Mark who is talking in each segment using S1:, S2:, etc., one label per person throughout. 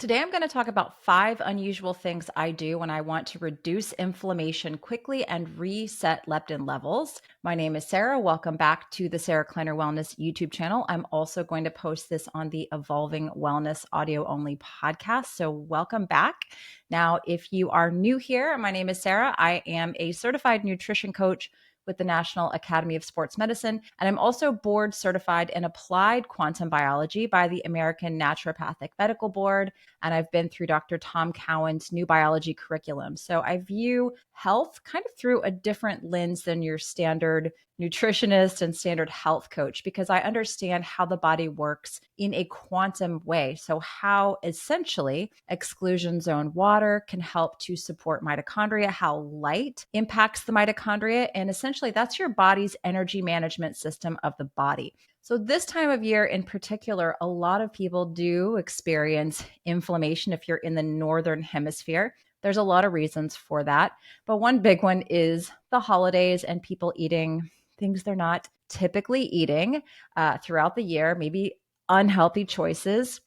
S1: Today, I'm going to talk about 5 unusual things I do when I want to reduce inflammation quickly and reset leptin levels. My name is Sarah. Welcome back to the Sarah Kleiner Wellness YouTube channel. I'm also going to post this on the Evolving Wellness audio only podcast. So, welcome back. Now, if you are new here, my name is Sarah. I am a certified nutrition coach with the National Academy of Sports Medicine. And I'm also board certified in applied quantum biology by the American Naturopathic Medical Board. And I've been through Dr. Tom Cowan's new biology curriculum. So I view health kind of through a different lens than your standard nutritionist and standard health coach, because I understand how the body works in a quantum way. So, how essentially exclusion zone water can help to support mitochondria, how light impacts the mitochondria. And essentially, that's your body's energy management system of the body. So, this time of year in particular, a lot of people do experience inflammation if you're in the northern hemisphere. There's a lot of reasons for that. But one big one is the holidays and people eating things they're not typically eating throughout the year, maybe unhealthy choices,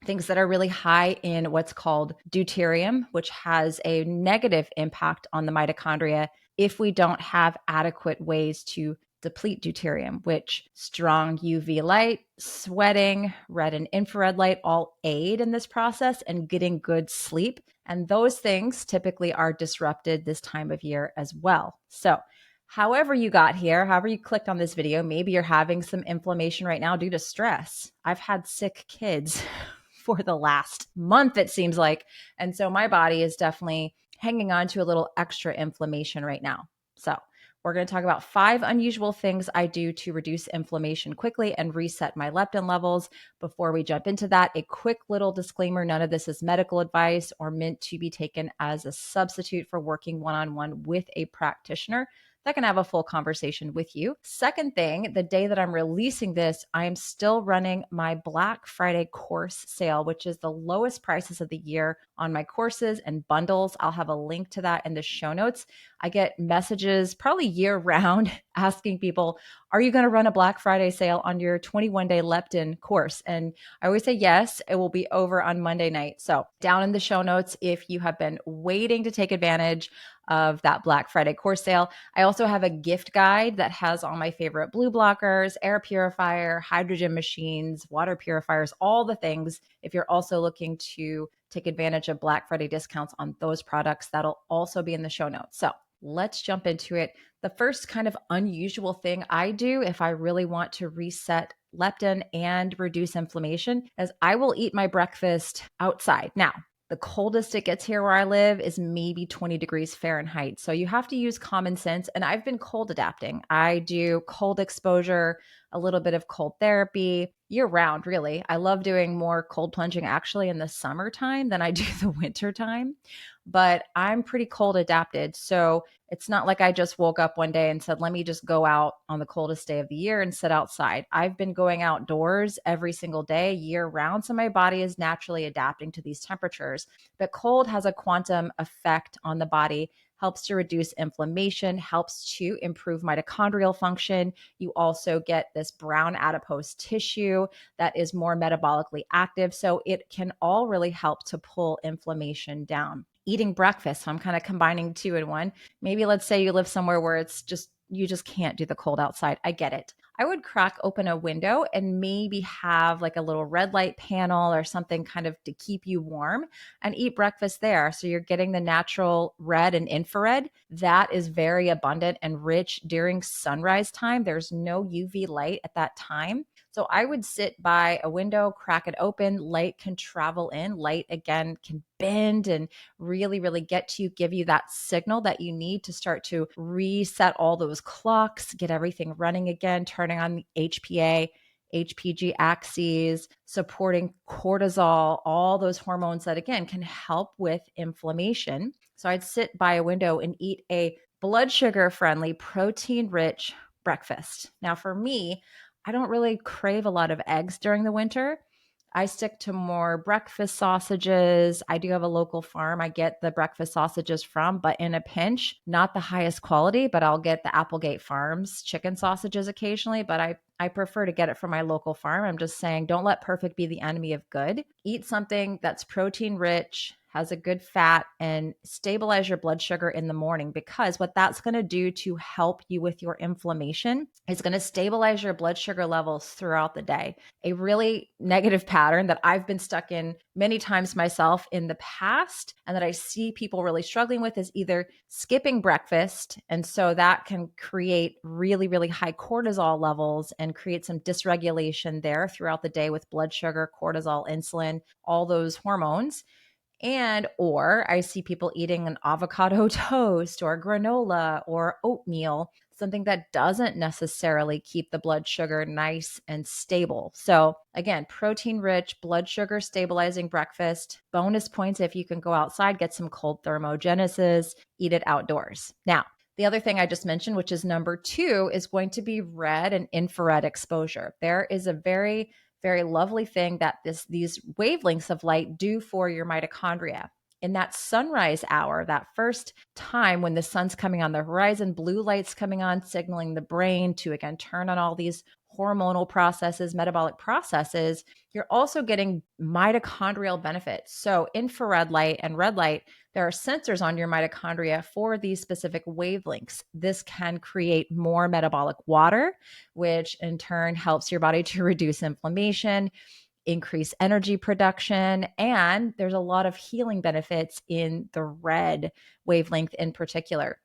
S1: things that are really high in what's called deuterium, which has a negative impact on the mitochondria if we don't have adequate ways to deplete deuterium, which strong UV light, sweating, red and infrared light all aid in this process and getting good sleep. And those things typically are disrupted this time of year as well. So, however you got here, however you clicked on this video, maybe you're having some inflammation right now due to stress. I've had sick kids for the last month, it seems like. And so my body is definitely hanging on to a little extra inflammation right now. So we're going to talk about 5 unusual things I do to reduce inflammation quickly and reset my leptin levels. Before we jump into that, a quick little disclaimer: none of this is medical advice or meant to be taken as a substitute for working one-on-one with a practitioner that can have a full conversation with you. Second thing, the day that I'm releasing this, I am still running my Black Friday course sale, which is the lowest prices of the year on my courses and bundles. I'll have a link to that in the show notes. I get messages probably year round asking people, are you going to run a Black Friday sale on your 21-day leptin course? And I always say yes, it will be over on Monday night. So down in the show notes, if you have been waiting to take advantage of that Black Friday course sale, I also have a gift guide that has all my favorite blue blockers, air purifier, hydrogen machines, water purifiers, all the things. If you're also looking to take advantage of Black Friday discounts on those products, that'll also be in the show notes. So let's jump into it. The first kind of unusual thing I do if I really want to reset leptin and reduce inflammation is I will eat my breakfast outside. Now, the coldest it gets here where I live is maybe 20 degrees Fahrenheit. So you have to use common sense. And I've been cold adapting. I do cold exposure, a little bit of cold therapy year round, really. I love doing more cold plunging actually in the summertime than I do the winter time. But I'm pretty cold adapted. So it's not like I just woke up one day and said, let me just go out on the coldest day of the year and sit outside. I've been going outdoors every single day year round. So my body is naturally adapting to these temperatures. But cold has a quantum effect on the body, helps to reduce inflammation, helps to improve mitochondrial function. You also get this brown adipose tissue that is more metabolically active. So it can all really help to pull inflammation down. Eating breakfast, so I'm kind of combining two in one. Maybe let's say you live somewhere where it's just, you just can't do the cold outside. I get it. I would crack open a window and maybe have like a little red light panel or something kind of to keep you warm and eat breakfast there. So you're getting the natural red and infrared. That is very abundant and rich during sunrise time. There's no UV light at that time. So I would sit by a window, crack it open, light can travel in. Light, again, can bend and really, really get to you, give you that signal that you need to start to reset all those clocks, get everything running again, turning on the HPA, HPG axes, supporting cortisol, all those hormones that, again, can help with inflammation. So I'd sit by a window and eat a blood sugar friendly, protein rich breakfast. Now, for me, I don't really crave a lot of eggs during the winter. I stick to more breakfast sausages. I do have a local farm I get the breakfast sausages from, but in a pinch, not the highest quality, but I'll get the Applegate Farms chicken sausages occasionally, but I prefer to get it from my local farm. I'm just saying, don't let perfect be the enemy of good. Eat something that's protein rich, has a good fat, and stabilize your blood sugar in the morning, because what that's going to do to help you with your inflammation is going to stabilize your blood sugar levels throughout the day. A really negative pattern that I've been stuck in many times myself in the past, and that I see people really struggling with, is either skipping breakfast. And so that can create really, really high cortisol levels and create some dysregulation there throughout the day with blood sugar, cortisol, insulin, all those hormones. And or I see people eating an avocado toast or granola or oatmeal, something that doesn't necessarily keep the blood sugar nice and stable. So again, protein rich, blood sugar stabilizing breakfast. Bonus points if you can go outside, get some cold thermogenesis, eat it outdoors. Now, the other thing I just mentioned, which is number 2, is going to be red and infrared exposure. There is a very lovely thing that these wavelengths of light do for your mitochondria. In that sunrise hour, that first time when the sun's coming on the horizon, blue light's coming on, signaling the brain to, again, turn on all these hormonal processes, metabolic processes. You're also getting mitochondrial benefits. So infrared light and red light, there are sensors on your mitochondria for these specific wavelengths. This can create more metabolic water, which in turn helps your body to reduce inflammation, increase energy production, and there's a lot of healing benefits in the red wavelength in particular.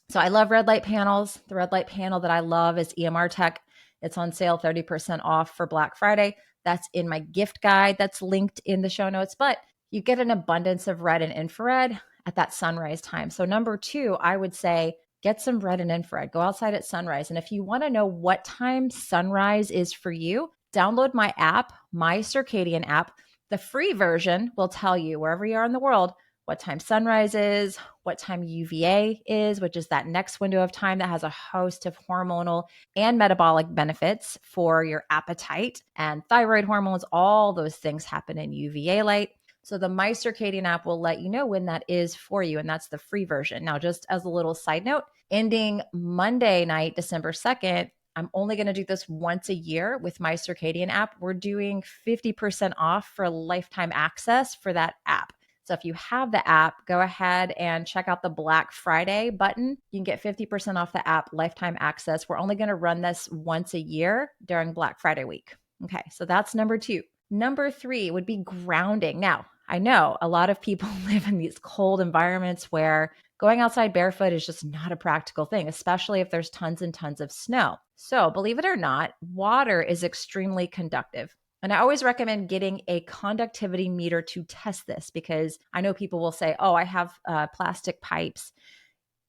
S1: So I love red light panels. The red light panel that I love is EMR Tech. It's on sale 30% off for Black Friday. That's in my gift guide that's linked in the show notes, but you get an abundance of red and infrared at that sunrise time. So number 2, I would say get some red and infrared. Go outside at sunrise. And if you want to know what time sunrise is for you, download my app, my circadian app. The free version will tell you wherever you are in the world what time sunrise is, what time UVA is, which is that next window of time that has a host of hormonal and metabolic benefits for your appetite and thyroid hormones. All those things happen in UVA light. So the My Circadian app will let you know when that is for you, and that's the free version. Now, just as a little side note, ending Monday night, December 2nd, I'm only going to do this once a year with My Circadian app. We're doing 50% off for lifetime access for that app. So if you have the app, go ahead and check out the Black Friday button. You can get 50% off the app, lifetime access. We're only going to run this once a year during Black Friday week. Okay, so that's number 2. Number 3 would be grounding. Now, I know a lot of people live in these cold environments where going outside barefoot is just not a practical thing, especially if there's tons and tons of snow. So believe it or not, water is extremely conductive. And I always recommend getting a conductivity meter to test this, because I know people will say, oh, I have plastic pipes.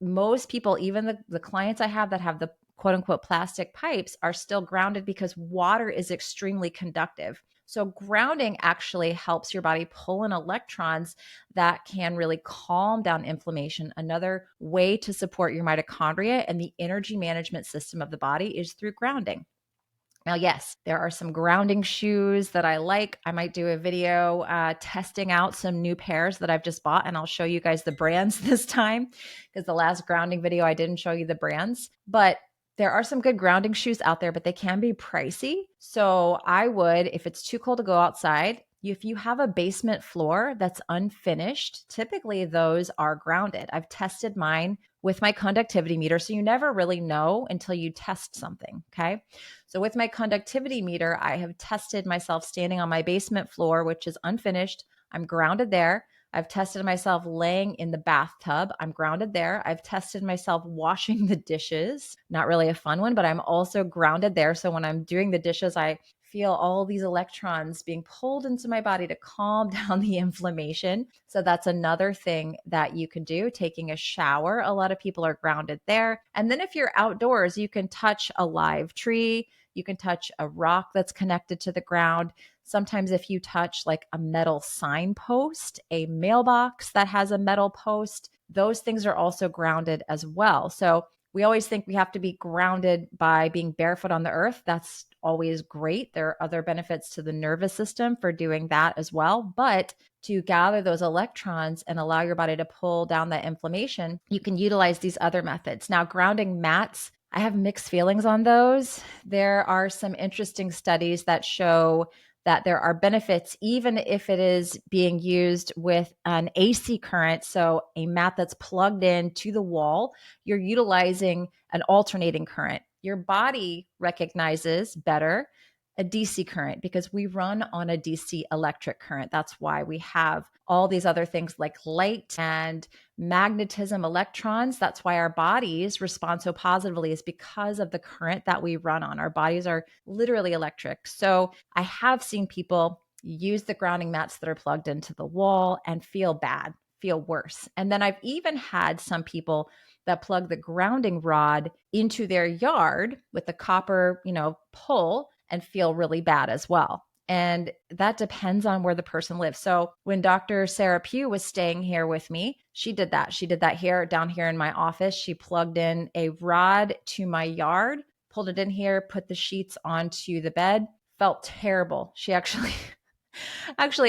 S1: Most people, even the clients I have that have the quote unquote plastic pipes, are still grounded because water is extremely conductive. So grounding actually helps your body pull in electrons that can really calm down inflammation. Another way to support your mitochondria and the energy management system of the body is through grounding. Now, yes, there are some grounding shoes that I like. I might do a video testing out some new pairs that I've just bought, and I'll show you guys the brands this time, because the last grounding video, I didn't show you the brands. But there are some good grounding shoes out there, but they can be pricey. So I would, if it's too cold to go outside, if you have a basement floor that's unfinished, typically those are grounded. I've tested mine with my conductivity meter. So you never really know until you test something. Okay. So with my conductivity meter, I have tested myself standing on my basement floor, which is unfinished. I'm grounded there. I've tested myself laying in the bathtub. I'm grounded there. I've tested myself washing the dishes. Not really a fun one, but I'm also grounded there. So when I'm doing the dishes, I feel all these electrons being pulled into my body to calm down the inflammation. So that's another thing that you can do. Taking a shower, a lot of people are grounded there. And then if you're outdoors, you can touch a live tree. You can touch a rock that's connected to the ground. Sometimes if you touch like a metal signpost, a mailbox that has a metal post, those things are also grounded as well. So We always think we have to be grounded by being barefoot on the earth. That's always great. There are other benefits to the nervous system for doing that as well. But to gather those electrons and allow your body to pull down that inflammation, you can utilize these other methods. Now, grounding mats, I have mixed feelings on those. There are some interesting studies that show that there are benefits, even if it is being used with an AC current. So a mat that's plugged in to the wall, you're utilizing an alternating current. Your body recognizes better a DC current because we run on a DC electric current. That's why we have all these other things like light and magnetism, electrons. That's why our bodies respond so positively, is because of the current that we run on. Our bodies are literally electric. So I have seen people use the grounding mats that are plugged into the wall and feel bad, feel worse. And then I've even had some people that plug the grounding rod into their yard with the copper, pull, and feel really bad as well. And that depends on where the person lives. So when Dr. Sarah Pugh was staying here with me, she did that. She did that here, down here in my office. She plugged in a rod to my yard, pulled it in here, put the sheets onto the bed, felt terrible. She actually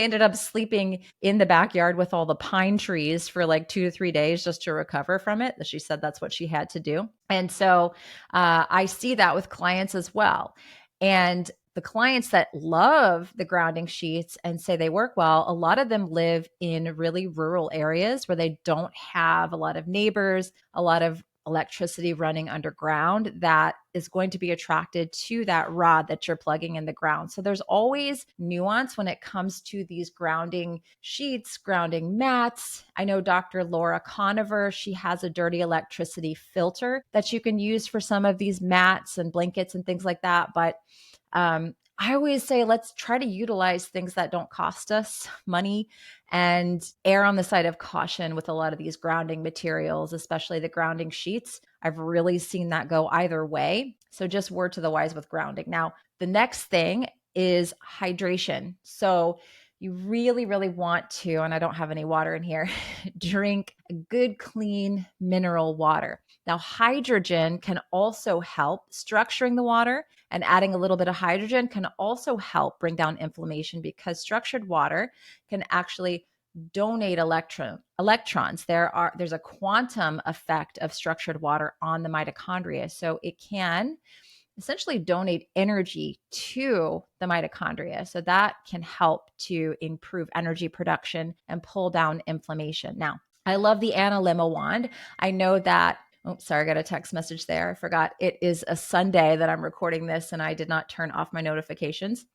S1: ended up sleeping in the backyard with all the pine trees for like 2 to 3 days just to recover from it. She said that's what she had to do. And so I see that with clients as well. And the clients that love the grounding sheets and say they work well, a lot of them live in really rural areas where they don't have a lot of neighbors, a lot of electricity running underground that is going to be attracted to that rod that you're plugging in the ground. So there's always nuance when it comes to these grounding sheets, grounding mats. I know Dr. Laura Conover, she has a dirty electricity filter that you can use for some of these mats and blankets and things like that. But I always say, let's try to utilize things that don't cost us money and err on the side of caution with a lot of these grounding materials, especially the grounding sheets. I've really seen that go either way. So just word to the wise with grounding. Now, the next thing is hydration. So you really, really want to, and I don't have any water in here, drink good, clean mineral water. Now, hydrogen can also help structuring the water, and adding a little bit of hydrogen can also help bring down inflammation because structured water can actually donate electrons. There's a quantum effect of structured water on the mitochondria. So it can essentially donate energy to the mitochondria. So that can help to improve energy production and pull down inflammation. Now, I love the Analemma wand. I know that, oh, sorry, I got a text message there. I forgot it is a Sunday that I'm recording this and I did not turn off my notifications.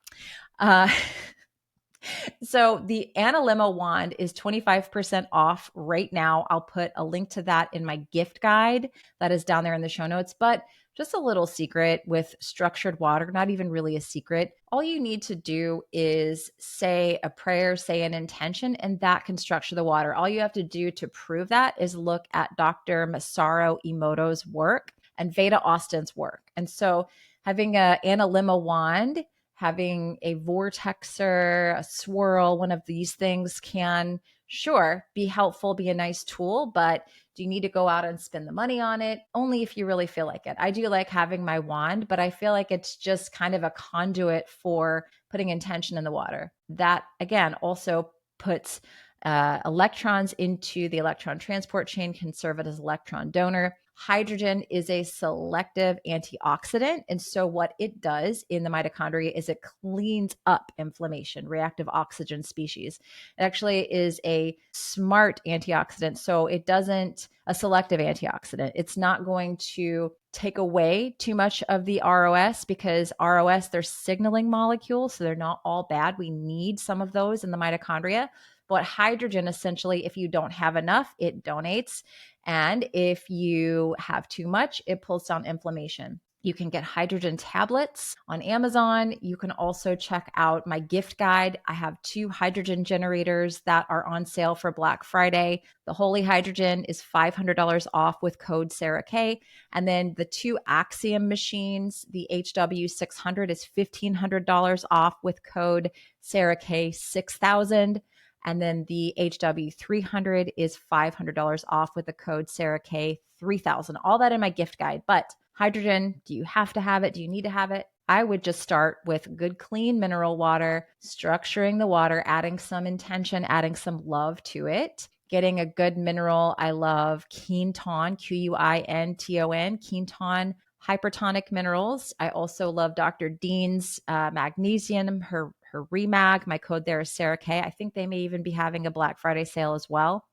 S1: So the Analemma wand is 25% off right now. I'll put a link to that in my gift guide that is down there in the show notes. But just a little secret with structured water, not even really a secret. All you need to do is say a prayer, say an intention, and that can structure the water. All you have to do to prove that is look at Dr. Masaru Emoto's work and Veda Austin's work. And so having an Analemma wand, having a vortexer, a swirl, one of these things can, sure, be helpful, be a nice tool, but do you need to go out and spend the money on it? Only if you really feel like it. I do like having my wand, but I feel like it's just kind of a conduit for putting intention in the water. That, again, also puts electrons into the electron transport chain, can serve it as electron donor. Hydrogen is a selective antioxidant. And so what it does in the mitochondria is it cleans up inflammation, reactive oxygen species. It actually is a smart antioxidant. So it doesn't, a selective antioxidant. It's not going to take away too much of the ROS because ROS, they're signaling molecules. So they're not all bad. We need some of those in the mitochondria. But hydrogen, essentially, if you don't have enough, it donates. And if you have too much, it pulls down inflammation. You can get hydrogen tablets on Amazon. You can also check out my gift guide. I have 2 hydrogen generators that are on sale for Black Friday. The Holy Hydrogen is $500 off with code Sarah K. And then the 2 Axiom machines, the HW600 is $1,500 off with code Sarah K 6000. And then the HW 300 is $500 off with the code Sarah K 3000. All that in my gift guide. But hydrogen, do you have to have it? Do you need to have it? I would just start with good, clean mineral water, structuring the water, adding some intention, adding some love to it, getting a good mineral. I love Quinton, Quinton, Quinton hypertonic minerals. I also love Dr. Dean's magnesium, her Remag. My code there is Sarah K. I think they may even be having a Black Friday sale as well.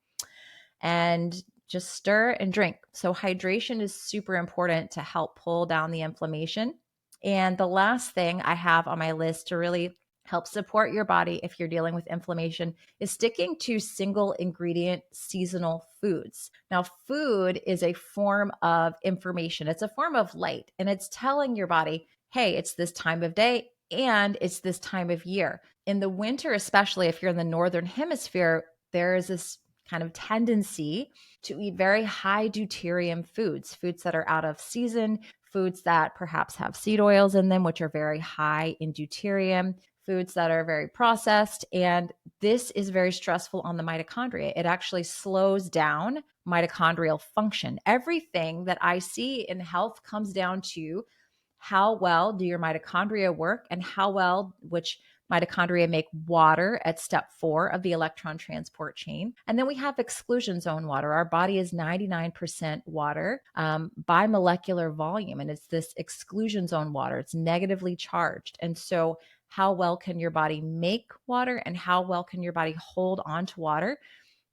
S1: And just stir and drink. So hydration is super important to help pull down the inflammation. And the last thing I have on my list to really help support your body if you're dealing with inflammation is sticking to single ingredient seasonal foods. Now, food is a form of information. It's a form of light, and it's telling your body, hey, it's this time of day and it's this time of year. In the winter, especially if you're in the northern hemisphere, there is this kind of tendency to eat very high deuterium foods, foods that are out of season, foods that perhaps have seed oils in them, which are very high in deuterium, foods that are very processed. And this is very stressful on the mitochondria. It actually slows down mitochondrial function. Everything that I see in health comes down to how well do your mitochondria work and how well, which mitochondria make water at step 4 of the electron transport chain. And then we have exclusion zone water. Our body is 99% water by molecular volume. And it's this exclusion zone water. It's negatively charged. And so how well can your body make water and how well can your body hold on to water?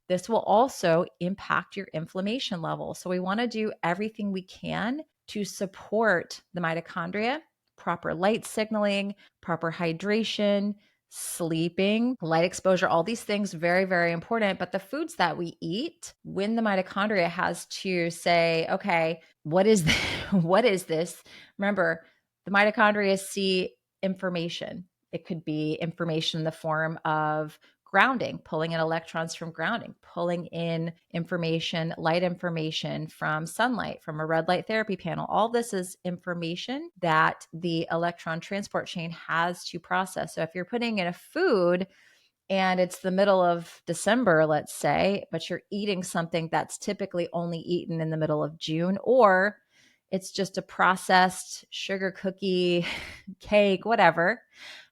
S1: This will also impact your inflammation level. So we want to do everything we can to support the mitochondria, proper light signaling, proper hydration, sleeping, light exposure, all these things, very, very important. But the foods that we eat, when the mitochondria has to say, okay, what is this? What is this? Remember, the mitochondria see information. It could be information in the form of grounding, pulling in electrons from grounding, pulling in information, light information from sunlight, from a red light therapy panel. All this is information that the electron transport chain has to process. So if you're putting in a food and it's the middle of December, let's say, but you're eating something that's typically only eaten in the middle of June, or it's just a processed sugar cookie, cake, whatever.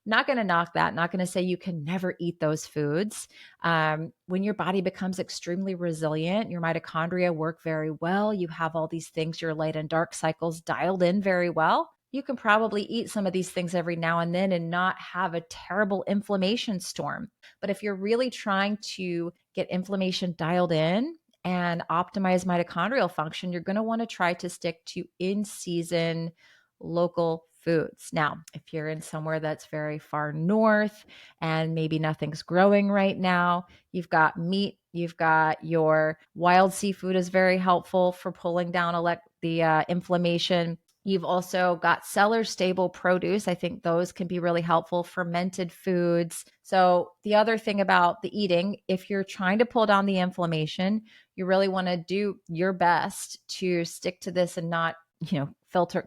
S1: Not going to knock that. Not going to say you can never eat those foods. When your body becomes extremely resilient, your mitochondria work very well. You have all these things, your light and dark cycles dialed in very well. You can probably eat some of these things every now and then and not have a terrible inflammation storm. But if you're really trying to get inflammation dialed in and optimize mitochondrial function, you're going to want to try to stick to in-season local foods. Now, if you're in somewhere that's very far north and maybe nothing's growing right now, you've got meat, you've got your wild seafood is very helpful for pulling down the inflammation. You've also got cellar stable produce. I think those can be really helpful. Fermented foods. So the other thing about the eating, if you're trying to pull down the inflammation, you really want to do your best to stick to this and not,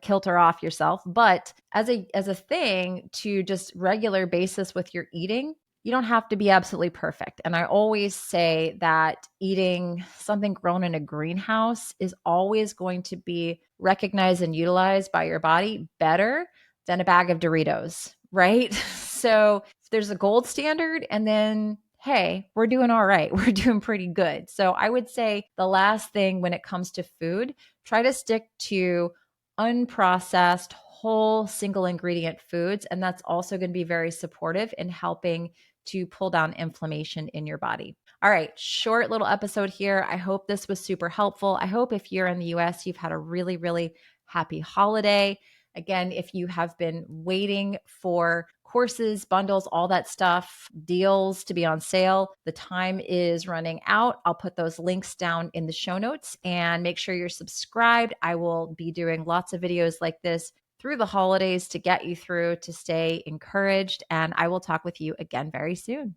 S1: kilter off yourself. But as a thing to just regular basis with your eating, you don't have to be absolutely perfect. And I always say that eating something grown in a greenhouse is always going to be recognized and utilized by your body better than a bag of Doritos, right? So there's a gold standard, and then hey, we're doing all right. We're doing pretty good. So I would say the last thing when it comes to food, try to stick to unprocessed, whole, single ingredient foods. And that's also going to be very supportive in helping to pull down inflammation in your body. All right, short little episode here. I hope this was super helpful. I hope if you're in the US, you've had a really, really happy holiday. Again, if you have been waiting for courses, bundles, all that stuff, deals to be on sale, the time is running out. I'll put those links down in the show notes and make sure you're subscribed. I will be doing lots of videos like this through the holidays to get you through, to stay encouraged. And I will talk with you again very soon.